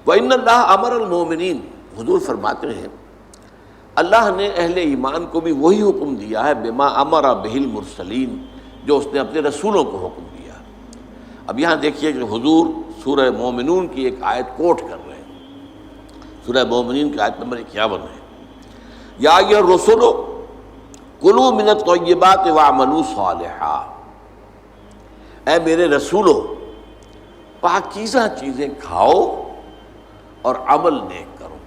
وَإِنَّ اللَّهَ أَمَرَ الْمُؤْمِنِينَ، حضور فرماتے ہیں اللہ نے اہل ایمان کو بھی وہی حکم دیا ہے بما امر بہ المرسلین، جو اس نے اپنے رسولوں کو حکم دیا۔ اب یہاں دیکھیے کہ حضور سورہ مومنون کی ایک آیت کوٹ کر رہے ہیں، سورہ مومنین کی آیت نمبر 51 ہے، یا ایھا الرسل کلوا من الطیبات واعملوا صالحا، اے میرے رسولو پاکیزہ چیزیں کھاؤ اور عمل نیک کرو۔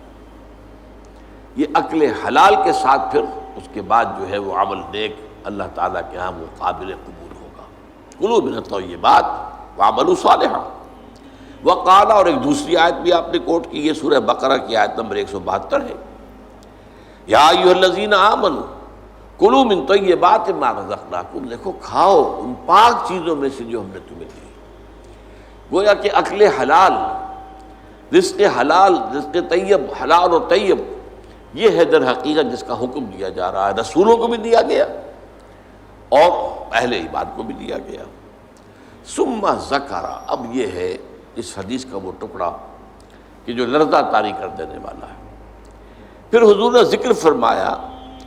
یہ عقل حلال کے ساتھ پھر اس کے بعد جو ہے وہ عمل نیک اللہ تعالیٰ کے ہاں وہ قابل قبول ہوگا۔ کلوا من الطیبات واعملوا صالحا۔ وقال، اور ایک دوسری آیت بھی آپ نے کوٹ کی، یہ سورہ بقرہ کی آیت نمبر 172 ہے، یا ایھا الذین آمنوا کلوا من طیبات ما رزقناکم، دیکھو کھاؤ ان پاک چیزوں میں سے جو ہم نے تمہیں دی۔ گویا کہ عقل حلال، رزق حلال، رزق طیب، حلال و طیب، یہ ہے در حقیقت جس کا حکم دیا جا رہا ہے، رسولوں کو بھی دیا گیا اور اہل ایمان کو بھی دیا گیا۔ ثم ذکر، اب یہ ہے اس حدیث کا وہ ٹکڑا کہ جو لرزہ طاری کر دینے والا ہے۔ پھر حضور نے ذکر فرمایا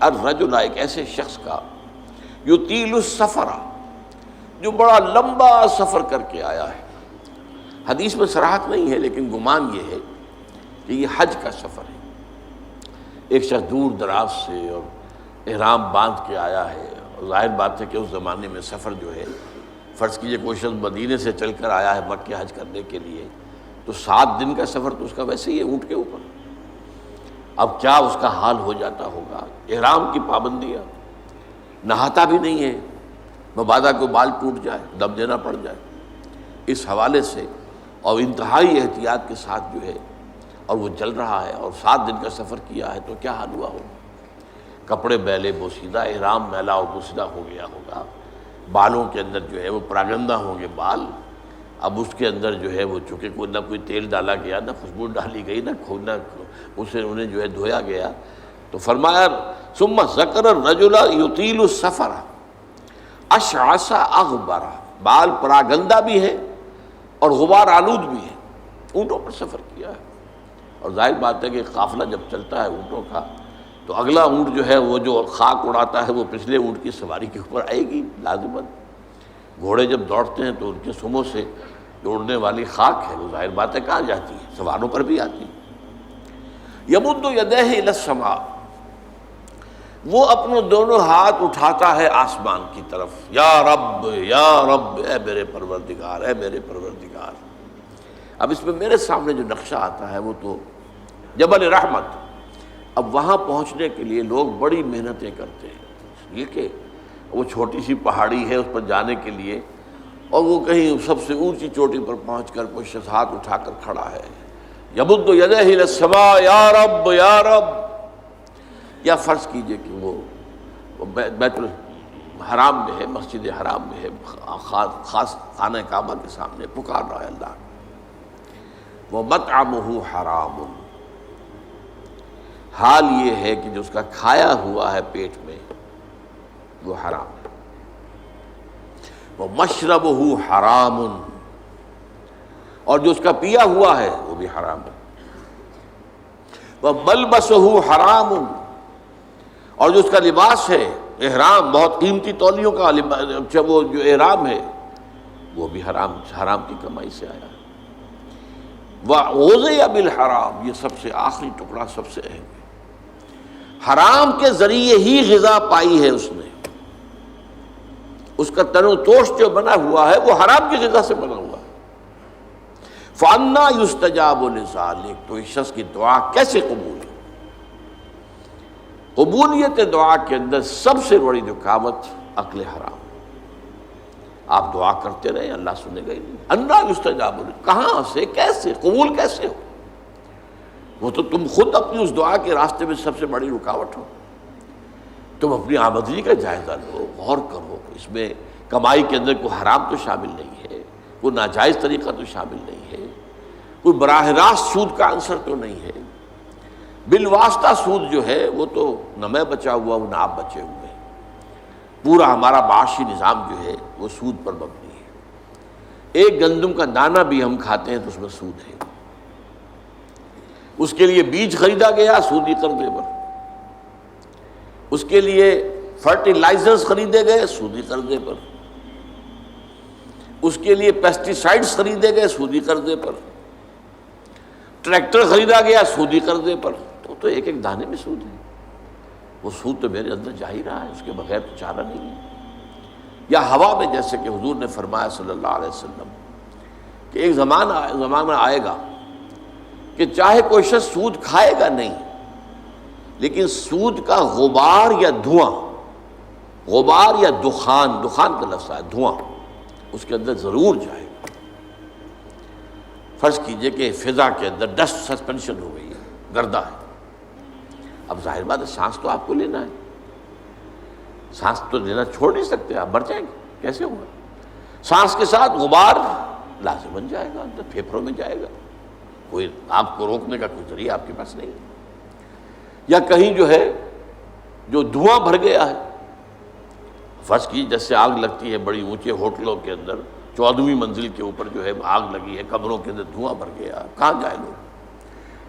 الرجل، ایک ایسے شخص کا یطیل السفر، جو بڑا لمبا سفر کر کے آیا ہے۔ حدیث میں صراحت نہیں ہے لیکن گمان یہ ہے کہ یہ حج کا سفر ہے۔ ایک شخص دور دراز سے اور احرام باندھ کے آیا ہے، اور ظاہر بات ہے کہ اس زمانے میں سفر جو ہے، فرض کیجئے کوئی شخص مدینے سے چل کر آیا ہے مکہ حج کرنے کے لیے، تو 7 دن کا سفر تو اس کا ویسے ہی ہے اونٹ کے اوپر۔ اب کیا اس کا حال ہو جاتا ہوگا، احرام کی پابندیاں، نہاتا بھی نہیں ہے، مبادا کو بال ٹوٹ جائے، دم دینا پڑ جائے، اس حوالے سے اور انتہائی احتیاط کے ساتھ جو ہے، اور وہ چل رہا ہے اور 7 دن کا سفر کیا ہے، تو کیا حال ہوا ہوگا؟ کپڑے میلے بوسیدہ، احرام میلا اور بوسیدہ ہو گیا ہوگا، بالوں کے اندر جو ہے وہ پراگندہ ہوں گے بال۔ اب اس کے اندر جو ہے وہ چونکہ کوئی نہ کوئی تیل ڈالا گیا، نہ خوشبو ڈالی گئی، نہ اسے انہیں جو ہے دھویا گیا، تو فرمایا ثم ذکر الرجل یطیل السفر اشعث اغبر، بال پراگندہ بھی ہے اور غبار آلود بھی ہے، اونٹوں پر سفر کیا ہے۔ اور ظاہر بات ہے کہ قافلہ جب چلتا ہے اونٹوں کا، تو اگلا اونٹ جو ہے وہ جو خاک اڑاتا ہے وہ پچھلے اونٹ کی سواری کے اوپر آئے گی لازماً۔ گھوڑے جب دوڑتے ہیں تو ان کے سموں سے جو اڑنے والی خاک ہے وہ ظاہر بات ہے کہاں جاتی ہے، سواروں پر بھی آتی ہے۔ یمد یدیہ الی السماء، وہ اپنے دونوں ہاتھ اٹھاتا ہے آسمان کی طرف، یا رب یا رب، اے میرے پروردگار، اے میرے پروردگار۔ اب اس میں میرے سامنے جو نقشہ آتا ہے وہ تو جبل رحمت۔ اب وہاں پہنچنے کے لیے لوگ بڑی محنتیں کرتے ہیں، یہ کہ وہ چھوٹی سی پہاڑی ہے، اس پر جانے کے لیے، اور وہ کہیں سب سے اونچی چوٹی پر پہنچ کر کوئی شخص ہاتھ اٹھا کر کھڑا ہے، یمد یدیہ الی السماء، یا رب یا رب۔ یا فرض کیجئے کہ وہ بیت الحرام میں ہے، مسجد حرام میں ہے، خاص خانہ کعبہ کے سامنے پکار رہا ہے اللہ، وَمَطْعَمُهُ حَرَامٌ، حال یہ ہے کہ جو اس کا کھایا ہوا ہے پیٹ میں وہ حرام ہے، وَمَشْرَبُهُ حَرَامٌ، اور جو اس کا پیا ہوا ہے وہ بھی حرام ہے، وَمَلْبَسُهُ حَرَامٌ، اور جو اس کا لباس ہے احرام، بہت قیمتی تولیوں کا وہ جو احرام ہے وہ بھی حرام کی کمائی سے آیا ہے۔ وَغُذِیَ بِالْحَرَامِ، یہ سب سے آخری ٹکڑا سب سے اہم ہے، حرام کے ذریعے ہی غذا پائی ہے اس نے، اس کا تن و توش جو بنا ہوا ہے وہ حرام کی غذا سے بنا ہوا ہے۔ فَأَنَّىٰ يُسْتَجَابُ لِذَٰلِکَ، تو اس شخص کی دعا کیسے قبول ہے؟ قبولیت دعا کے اندر سب سے بڑی رکاوٹ عقل حرام۔ آپ دعا کرتے رہے اللہ سنے گا ہی نہیں، اَنَّىٰ يُسْتَجَابُ لِذَٰلِکَ، کہاں سے، کیسے، قبول کیسے ہو؟ وہ تو تم خود اپنی اس دعا کے راستے میں سب سے بڑی رکاوٹ ہو۔ تم اپنی آمدنی کا جائزہ لو، غور کرو، اس میں کمائی کے اندر کوئی حرام تو شامل نہیں ہے، کوئی ناجائز طریقہ تو شامل نہیں ہے، کوئی براہ راست سود کا عنصر تو نہیں ہے، بالواسطہ سود جو ہے وہ تو نہ میں بچا ہوا ہوں نہ آپ بچے ہوئے، پورا ہمارا معاشی نظام جو ہے وہ سود پر مبنی ہے۔ ایک گندم کا دانہ بھی ہم کھاتے ہیں تو اس میں سود ہے، اس کے لیے بیج خریدا گیا سودی قرضے پر، اس کے لیے فرٹیلائزرز خریدے گئے سودی قرضے پر، اس کے لیے پیسٹیسائڈز خریدے گئے سودی قرضے پر، ٹریکٹر خریدا گیا سودی قرضے پر۔ تو ایک ایک دانے میں سود ہے، وہ سود تو میرے اندر جا ہی رہا ہے، اس کے بغیر تو چارہ نہیں ہے۔ یا ہوا میں، جیسے کہ حضور نے فرمایا صلی اللہ علیہ وسلم کہ ایک زمانہ آئے گا کہ چاہے کوئی شخص سود کھائے گا نہیں، لیکن سود کا غبار یا دھواں، غبار یا دخان کا لفظ ہے دھواں، اس کے اندر ضرور جائے گا۔ فرض کیجئے کہ فضا کے اندر ڈسٹ سسپینشن ہو گئی ہے، گردہ ہے، اب ظاہر بات ہے سانس تو آپ کو لینا ہے، سانس تو لینا چھوڑ نہیں سکتے، آپ مر جائیں گے، کیسے ہوگا؟ سانس کے ساتھ غبار لازم بن جائے گا، اندر پھیپھڑوں میں جائے گا، کوئی آپ کو روکنے کا کوئی ذریعہ آپ کے پاس نہیں ہے۔ یا کہیں جو ہے جو دھواں بھر گیا ہے، فرض کی جیسے آگ لگتی ہے بڑی اونچے ہوٹلوں کے اندر، 14ویں منزل کے اوپر جو ہے آگ لگی ہے، کمروں کے اندر دھواں بھر گیا، کہاں جائے لوگ؟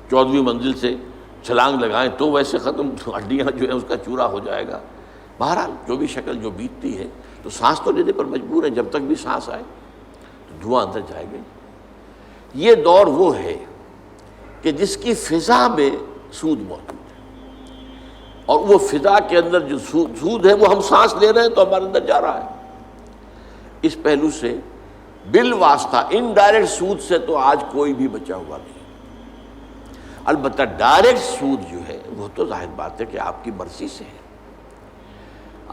14ویں منزل سے چھلانگ لگائیں تو ویسے ختم، ہڈیاں جو ہے اس کا چورا ہو جائے گا۔ بہرحال جو بھی شکل جو بیتتی ہے، تو سانس تو لینے پر مجبور ہے، جب تک بھی سانس آئے تو دھواں اندر جائے گا۔ یہ دور وہ ہے کہ جس کی فضا میں سود موجود ہے، اور وہ فضا کے اندر جو سود ہے وہ ہم سانس لے رہے ہیں تو ہمارے اندر جا رہا ہے۔ اس پہلو سے بالواسطہ انڈائریکٹ سود سے تو آج کوئی بھی بچا ہوا نہیں، البتہ ڈائریکٹ سود جو ہے وہ تو ظاہر بات ہے کہ آپ کی مرضی سے ہے۔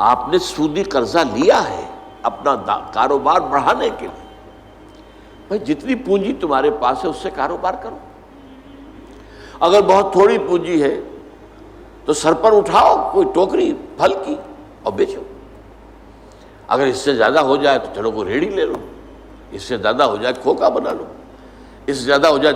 آپ نے سودی قرضہ لیا ہے اپنا کاروبار بڑھانے کے لیے، بھائی جتنی پونجی تمہارے پاس ہے اس سے کاروبار کرو۔ اگر بہت تھوڑی پونجی ہے تو سر پر اٹھاؤ کوئی ٹوکری پھل کی اور بیچو۔ اگر اس سے زیادہ ہو جائے تو چلو کوئی ریڑھی لے لو، اس سے زیادہ ہو جائے کھوکا بنا لو، اس سے زیادہ ہو جائے